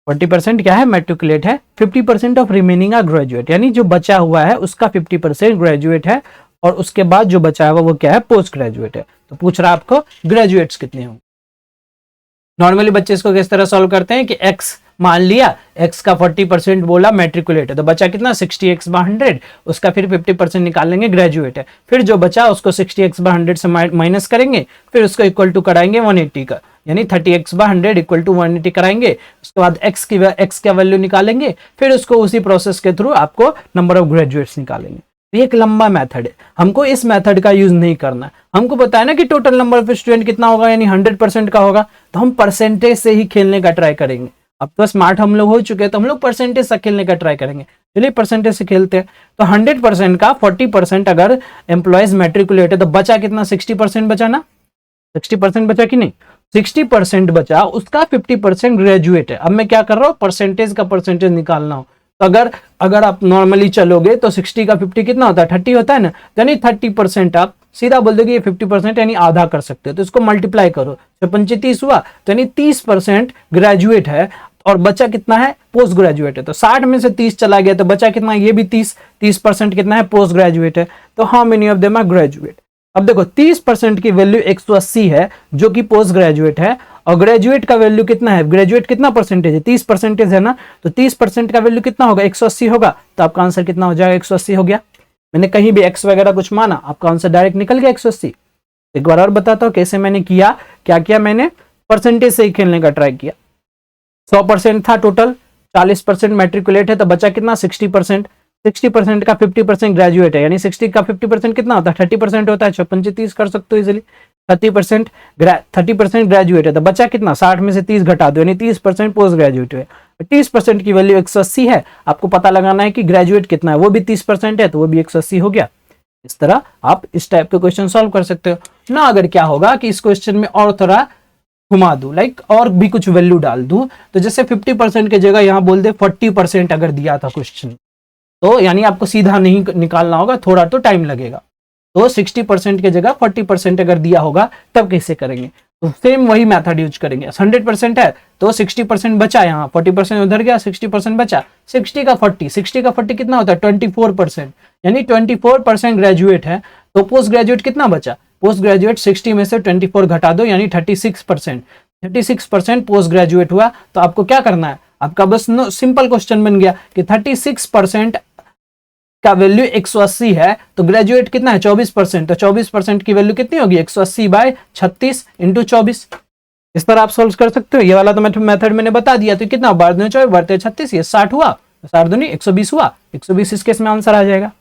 40% क्या है, मैट्रिकुलेट है। 50% ऑफ रिमेनिंग आर ग्रेजुएट, यानी जो बचा हुआ है उसका 50% ग्रेजुएट है, और उसके बाद जो बचा हुआ वो क्या है, पोस्ट ग्रेजुएट है। तो पूछ रहा है आपको ग्रेजुएट्स कितने होंगे। नॉर्मली बच्चे इसको किस तरह सॉल्व करते हैं कि x मान लिया, x का 40% बोला मैट्रिकुलेट है, तो बचा कितना 60x/100, उसका फिर 50% निकाल लेंगे ग्रेजुएट है, फिर जो बचा उसको 60x/100 से माइनस करेंगे, फिर उसको इक्वल टू कराएंगे 180 का, यानी 30x/100 इक्वल टू 180 कराएंगे, उसके बाद x का वैल्यू निकालेंगे, फिर उसको उसी प्रोसेस के थ्रू आपको नंबर ऑफ ग्रेजुएट्स निकालेंगे। ये एक लंबा मेथड है, हमको इस मेथड का यूज नहीं करना है। हमको पता है ना कि टोटल नंबर ऑफ स्टूडेंट कितना होगा, यानी 100% का होगा, तो हम परसेंटेज से ही खेलने का ट्राई करेंगे। अब तो स्मार्ट हम लोग हो चुके हैं, तो हम लोग परसेंटेज से खेलने का ट्राई करेंगे। चलिए परसेंटेज से खेलते हैं। तो 100% का 40% अगर एम्प्लॉयज मैट्रिकुलेट है तो बचा कितना, 60% बचा ना, 60% बचा कि नहीं, 60% बचा, उसका 50% ग्रेजुएट है। अब मैं क्या कर रहा हूँ, परसेंटेज का परसेंटेज निकालना हो, तो अगर आप नॉर्मली चलोगे तो 60 का 50 कितना होता है, 30 होता है ना, यानी 30% आप सीधा बोल दोगे ये 50% यानी आधा कर सकते हो, तो इसको मल्टीप्लाई करो, 35 हुआ, तो यानी 30% ग्रेजुएट है, और बचा कितना है, पोस्ट ग्रेजुएट है। तो 60 में से 30 चला गया तो बचा कितना, ये भी 30% कितना है, पोस्ट ग्रेजुएट है। तो how many of them are graduate. अब देखो 30% की वैल्यू 180 है जो कि पोस्ट ग्रेजुएट है, और ग्रेजुएट का वैल्यू कितना है, ग्रेजुएट कितना परसेंटेज है, 30% है ना, तो 30% का वैल्यू कितना होगा, 180 होगा। तो आपका आंसर कितना हो जाएगा, 180 हो गया। मैंने कहीं भी x वगैरह कुछ माना, आपका आंसर डायरेक्ट निकल गया 180। एक बार और बताता हूँ कैसे मैंने किया, क्या किया मैंने, परसेंटेज से ही खेलने का ट्राई किया। 100% था टोटल, 40% मैट्रिकुलेट है, तो बचा कितना 60%, 60% का 50% ग्रेजुएट है, यानी 60 का 50% कितना होता है, 30% होता है, 35 कर सकते हो इजिली। 30% ग्रेजुएट है, तो बचा कितना, 60 में से 30 घटा दो, यानी 30% पोस्ट ग्रेजुएट है। 30% की वैल्यू 180 है, आपको पता लगाना है कि ग्रेजुएट कितना है, वो भी 30% है, तो वो भी 180 हो गया। इस तरह आप इस टाइप के क्वेश्चन सॉल्व कर सकते हो ना। अगर क्या होगा कि इस क्वेश्चन में और थोड़ा घुमा दूं, लाइक और भी कुछ वैल्यू डाल दूं, तो जैसे 50% की जगह यहां बोल दे 40% अगर दिया था क्वेश्चन, तो यानी आपको सीधा नहीं निकालना होगा, थोड़ा तो टाइम लगेगा। तो 60% की जगह 40% अगर दिया होगा तब कैसे करेंगे, तो सेम वही मेथड यूज करेंगे। 100% है तो 60% बचा, यहाँ 40% उधर गया, 60% बचा, 60 का 40 कितना होता है, 24%, यानी 24% ग्रेजुएट है। तो पोस्ट ग्रेजुएट कितना बचा, पोस्ट ग्रेजुएट 60 में से 24 घटा दो, यानी 36%, 36% पोस्ट ग्रेजुएट हुआ। तो आपको क्या करना है, आपका बस सिंपल क्वेश्चन बन गया कि 36% का वैल्यू 180 है, तो ग्रेजुएट कितना है 24%, तो 24% की वैल्यू कितनी होगी, 180/36 × 24। इस तरह आप सोल्व कर सकते हो। ये वाला तो मेथड मैंने बता दिया, तो कितना 12×24 ये 60 हुआ, 60 दूनी 120 हुआ, 120 इस केस में आंसर आ जाएगा।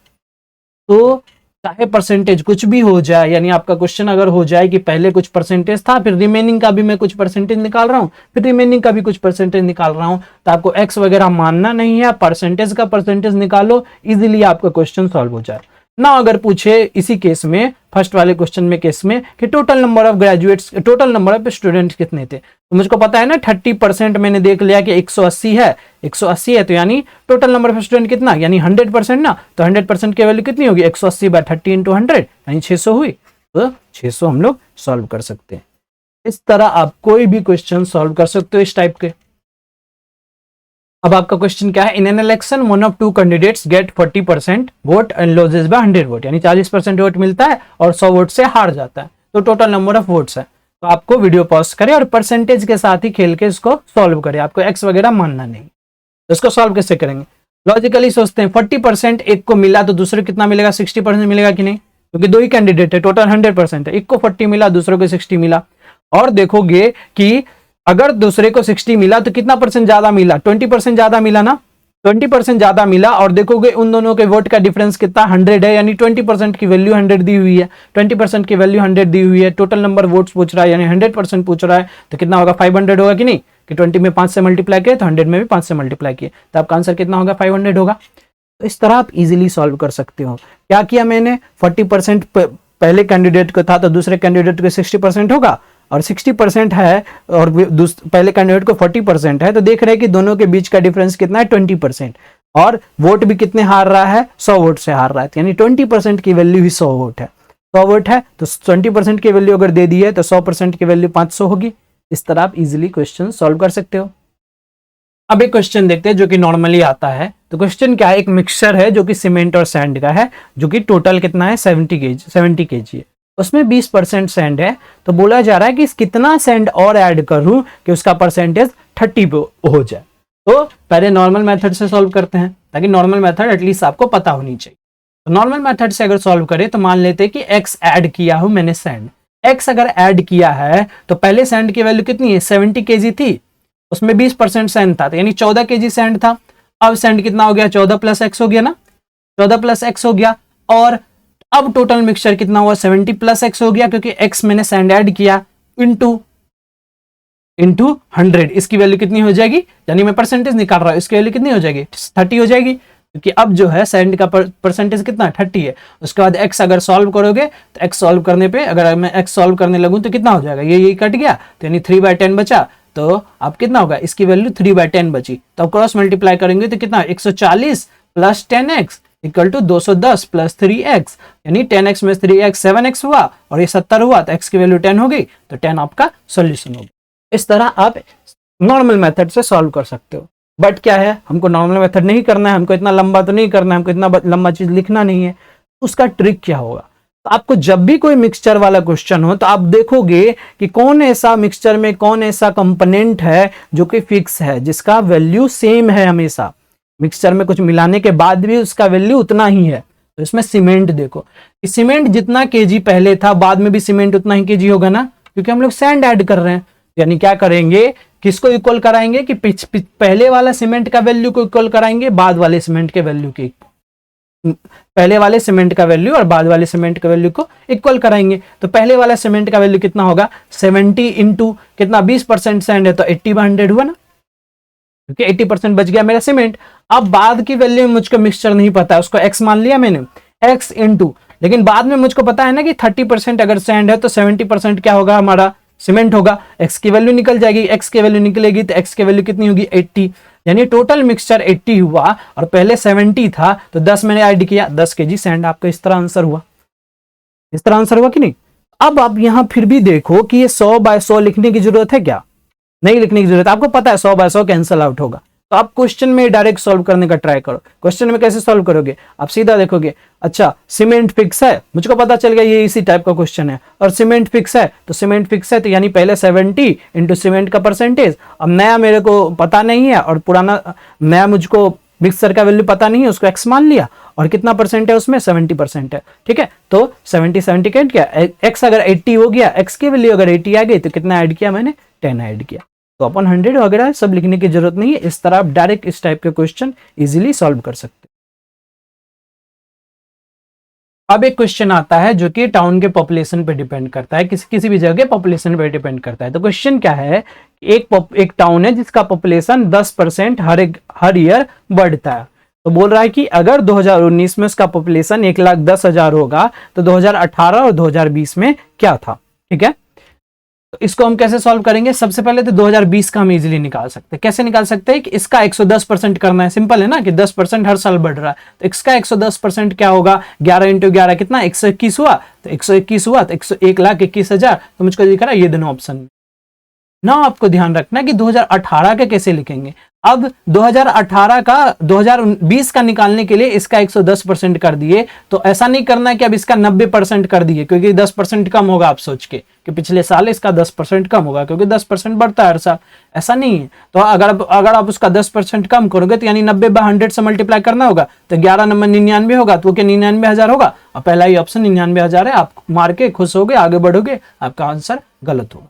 तो चाहे परसेंटेज कुछ भी हो जाए, यानी आपका क्वेश्चन अगर हो जाए कि पहले कुछ परसेंटेज था, फिर रिमेनिंग का भी मैं कुछ परसेंटेज निकाल रहा हूं, फिर रिमेनिंग का भी कुछ परसेंटेज निकाल रहा हूं, तो आपको एक्स वगैरह मानना नहीं है, परसेंटेज का परसेंटेज निकालो, इजीली आपका क्वेश्चन सॉल्व हो जाए ना। अगर पूछे इसी केस में, फर्स्ट वाले क्वेश्चन में केस में, कि total number of graduates, total number of students कितने थे, तो मुझको पता है ना 30% मैंने देख लिया कि 180 है, 180 है, तो यानी टोटल नंबर ऑफ स्टूडेंट कितना, यानी 100% ना, तो 100% की वैल्यू कितनी होगी, 180/30 × 100, यानी 600 हुई। तो 600 हम लोग सॉल्व कर सकते हैं। इस तरह आप कोई भी क्वेश्चन सॉल्व कर सकते हो इस टाइप के। अब आपका क्वेश्चन क्या है, in an election one of two candidates get 40% vote and losses by 100 vote, यानी 40% वोट मिलता है और 100 वोट से हार जाता है, तो टोटल नंबर ऑफ वोट्स है। तो आपको वीडियो पॉज करें और परसेंटेज के साथ ही खेल के इसको सॉल्व करें, आपको एक्स वगैरह मानना नहीं। तो इसको सॉल्व कैसे करेंगे, लॉजिकली सोचते हैं 40% एक को मिला तो दूसरे कितना मिलेगा, 60% मिलेगा कि नहीं, क्योंकि दो ही कैंडिडेट है, टोटल 100% है, एक को 40 मिला, दूसरे को 60 मिला। और देखोगे कि अगर दूसरे को 60 मिला तो कितना परसेंट ज्यादा मिला, 20% ज्यादा मिला ना, 20% ज्यादा मिला। और देखोगे उन दोनों के वोट का डिफरेंस कितना 100 है, यानी 20% की वैल्यू 100 दी हुई है, 20% की वैल्यू 100 दी हुई है, टोटल नंबर वोट्स पूछ रहा है, यानी 100% पूछ रहा है, तो कितना होगा 500 होगा कि नहीं, कि 20 में 5 से मल्टीप्लाई किए तो 100 में भी 5 से मल्टीप्लाई किए, तो आपका आंसर कितना होगा 500 होगा। तो इस तरह आप इजीली सॉल्व कर सकते हो। क्या किया मैंने, 40% पहले कैंडिडेट को था तो दूसरे कैंडिडेट को 60% होगा, और 60% है और पहले कैंडिडेट को 40% है, तो देख रहे हैं कि दोनों के बीच का डिफरेंस कितना है 20%, और वोट भी कितने हार रहा है, 100 वोट से हार रहा है, यानी 20% की वैल्यू ही 100 वोट है, 100 वोट है तो 20% की वैल्यू अगर दे दी है तो 100% की वैल्यू 500 होगी। इस तरह आप इजिली क्वेश्चन सॉल्व कर सकते हो। अब एक क्वेश्चन देखते हैं जो कि नॉर्मली आता है। तो क्वेश्चन क्या है, एक मिक्सचर है जो कि सीमेंट और सैंड का है, जो कि टोटल कितना है 70 kg है। उसमें 20% सैंड है, तो बोला जा रहा है कि कितना सैंड और ऐड करूं कि उसका परसेंटेज 30 पे हो जाए। तो पहले नॉर्मल मेथड से सॉल्व करते हैं, ताकि नॉर्मल मेथड एटलीस्ट आपको पता होनी चाहिए। तो नॉर्मल मेथड से अगर सॉल्व करें तो मान लेते हैं कि x ऐड किया हूं मैंने सैंड, x अगर ऐड किया है तो पहले सैंड की वैल्यू कितनी है 70 kg थी, उसमें 20% सैंड था, तो यानी 14 kg सैंड था। अब सैंड कितना हो गया 14 + x हो गया ना, 14 + x हो गया। और अब टोटल मिक्सचर कितना हुआ 70 + x हो गया, क्योंकि x मैंने सैंड ऐड किया, इंटू 100। इसकी वैल्यू कितनी हो जाएगी, यानी मैं परसेंटेज निकाल रहा हूं, इसकी वैल्यू कितनी हो जाएगी 30 हो जाएगी, क्योंकि अब जो है सैंड का परसेंटेज कितना 30 है। उसके बाद x अगर सॉल्व करोगे तो x सॉल्व करने पे अगर मैं x सॉल्व करने लगूं तो कितना हो जाएगा, ये कट गया, तो यानी 3/10 बचा। तो अब कितना होगा, इसकी वैल्यू 3/10 बची, तो अब क्रॉस मल्टीप्लाई करेंगे तो कितना 140 + 10x = 210 + 3x, यानी 10x में 3x 7x हुआ और ये 70 हुआ, तो x की वैल्यू 10 हो गई, तो 10 आपका सोल्यूशन होगा। इस तरह आप नॉर्मल मेथड से सॉल्व कर सकते हो। बट क्या है, हमको नॉर्मल मेथड नहीं करना है, हमको इतना लंबा तो नहीं करना है, हमको इतना लंबा चीज लिखना नहीं है। उसका ट्रिक क्या होगा, तो आपको जब भी कोई मिक्सचर वाला क्वेश्चन हो तो आप देखोगे कि कौन ऐसा मिक्सचर में कौन ऐसा कंपोनेंट है जो कि फिक्स है, जिसका वैल्यू सेम है हमेशा। मिक्सचर में कुछ मिलाने के बाद भी उसका वैल्यू उतना ही है। तो इसमें सीमेंट देखो कि सीमेंट जितना केजी पहले था बाद में भी सीमेंट उतना ही केजी होगा ना, क्योंकि हम लोग सैंड ऐड कर रहे हैं। यानी क्या करेंगे, किसको इक्वल कराएंगे कि पहले वाला सीमेंट का वैल्यू को इक्वल कराएंगे बाद वाले सीमेंट के वैल्यू के, पहले वाले सीमेंट का वैल्यू और बाद वाले सीमेंट का वैल्यू को इक्वल कराएंगे। तो पहले वाला सीमेंट का वैल्यू कितना होगा 70 इंटू कितना 20% सैंड है तो 80/100 हुआ ना, क्योंकि 80% बच गया मेरा सीमेंट। अब बाद की वैल्यू में मुझको मिक्सचर नहीं पता है, उसको x मान लिया मैंने, x इंटू, लेकिन बाद में मुझको पता है ना कि 30% अगर सैंड है तो 70% क्या होगा हमारा सीमेंट होगा। x की वैल्यू निकल जाएगी, x की वैल्यू निकलेगी तो x की वैल्यू कितनी होगी 80, यानी टोटल मिक्सचर 80 हुआ और पहले 70 था, तो 10 मैंने ऐड किया 10 kg सैंड। आपका इस तरह आंसर हुआ, इस तरह आंसर हुआ कि नहीं। अब आप यहां फिर भी देखो कि ये 100/100 लिखने की जरूरत है क्या, नहीं लिखने की जरूरत, आपको पता है 100/100 कैंसिल आउट होगा। तो आप क्वेश्चन में डायरेक्ट सॉल्व करने का ट्राई करो। क्वेश्चन में कैसे सॉल्व करोगे, आप सीधा देखोगे, अच्छा सीमेंट फिक्स है, मुझको पता चल गया ये इसी टाइप का क्वेश्चन है, और सीमेंट फिक्स है तो सीमेंट फिक्स है तो यानी पहले 70 इंटू सीमेंट का परसेंटेज। अब नया मेरे को पता नहीं है और पुराना नया मुझको मिक्सर का वैल्यू पता नहीं है, उसको x मान लिया, और कितना परसेंट है उसमें 70% है, ठीक है। तो 70 कैट किया, x अगर 80 हो गया, x की वैल्यू अगर 80 आ गई तो कितना ऐड किया मैंने 10 ऐड किया। तो अपन 100 वगैरह सब लिखने की जरूरत नहीं है, इस तरह आप डायरेक्ट इस टाइप के क्वेश्चन इजीली सॉल्व कर सकते हैं। अब एक क्वेश्चन आता है जो कि टाउन के पॉपुलेशन पे डिपेंड करता है, किसी भी जगह पॉपुलेशन पे डिपेंड करता है। तो क्वेश्चन क्या है, एक टाउन है जिसका पॉपुलेशन 10% हर ईयर बढ़ता है। तो बोल रहा है कि अगर 2019 में उसका पॉपुलेशन 1,10,000 होगा तो 2018 और 2020 में क्या था, ठीक है। तो इसको हम कैसे सॉल्व करेंगे, सबसे पहले तो 2020 का हम इजीली निकाल सकते हैं। कैसे निकाल सकते हैं कि इसका 110% करना है, सिंपल है ना कि 10% हर साल बढ़ रहा है, तो इसका 110% क्या होगा 11 इंटू 11 कितना 121 हुआ, तो 121 हुआ तो 1,21,000, तो मुझको दिख रहा है ये दोनों ऑप्शन में ना। आपको ध्यान रखना कि 2018 का कैसे लिखेंगे। अब 2018 का 2020 का निकालने के लिए इसका 110% कर दिए, तो ऐसा नहीं करना कि अब इसका 90% कर दिए, क्योंकि 10% कम होगा। आप सोच के कि पिछले साल इसका 10% कम होगा, क्योंकि 10% बढ़ता है हर साल, ऐसा नहीं है। तो अगर आप उसका 10% कम करोगे तो यानी 90/100 से मल्टीप्लाई करना होगा, तो 11 नंबर 99 होगा, तो 99,000 होगा। और पहला ही ऑप्शन 99,000 है, आप मार के खुश हो गए, आगे बढ़ोगे, आपका आंसर गलत होगा।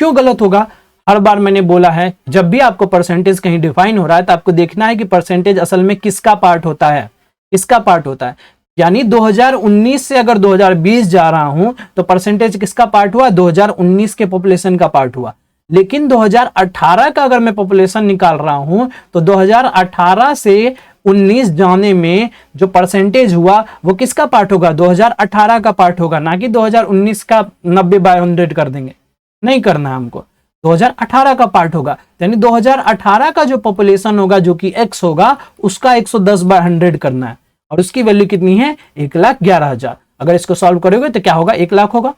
क्यों गलत होगा, हर बार मैंने बोला है जब भी आपको परसेंटेज कहीं डिफाइन हो रहा है तो आपको देखना है कि परसेंटेज असल में किसका पार्ट होता है, किसका पार्ट होता है। यानी 2019 से अगर 2020 जा रहा हूं तो परसेंटेज किसका पार्ट हुआ 2019 के पॉपुलेशन का पार्ट हुआ। लेकिन 2018 का अगर मैं पॉपुलेशन निकाल रहा हूं तो 2018 से 19 जाने में जो परसेंटेज हुआ वो किसका पार्ट होगा 2018 का पार्ट होगा, ना कि 2019 का 90/100 कर देंगे, नहीं करना है हमको, 2018 का पार्ट होगा। यानी 2018 का जो पॉपुलेशन होगा जो कि x होगा उसका 110/100 करना है, और उसकी वैल्यू कितनी है 1,11,000। अगर इसको सॉल्व करोगे तो क्या होगा 1 लाख होगा,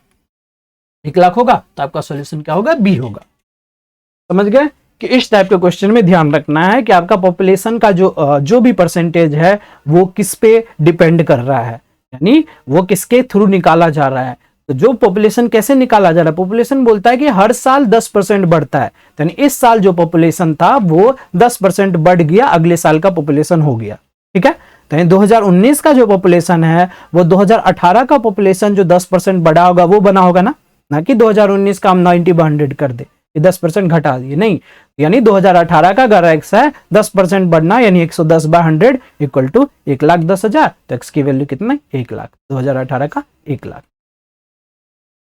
1 लाख होगा, तो आपका सॉल्यूशन क्या होगा बी होगा। समझ गए कि इस टाइप के क्वेश्चन में ध्यान रखना है कि आपका पॉपुलेशन का जो भी परसेंटेज है वो किस पे डिपेंड कर रहा है, यानी वो किसके थ्रू निकाला जा रहा है। तो जो पॉपुलेशन कैसे निकाला जा रहा है, पॉपुलेशन बोलता है कि हर साल 10% बढ़ता है, यानी इस साल जो पॉपुलेशन था वो 10% बढ़ गया, अगले साल का पॉपुलेशन हो गया। ठीक है, तो 2019 का जो पॉपुलेशन है वो 2018 का पॉपुलेशन जो 10% बढ़ा होगा वो बना होगा ना कि 2019 का हम 90/100 कर दे, 10% घटा दिए, नहीं, यानी 2018 का अगर x है 10% बढ़ना, यानी 110/100 इक्वल टू 1,10,000, तो x की वैल्यू कितना है 1 लाख, 2018 का 1 लाख।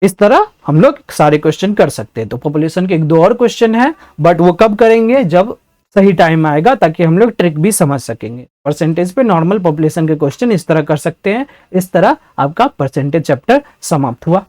इस तरह हम लोग सारे क्वेश्चन कर सकते हैं। तो पॉपुलेशन के 1-2 और क्वेश्चन है, बट वो कब करेंगे, जब सही टाइम आएगा, ताकि हम लोग ट्रिक भी समझ सकेंगे। परसेंटेज पे नॉर्मल पॉपुलेशन के क्वेश्चन इस तरह कर सकते हैं। इस तरह आपका परसेंटेज चैप्टर समाप्त हुआ।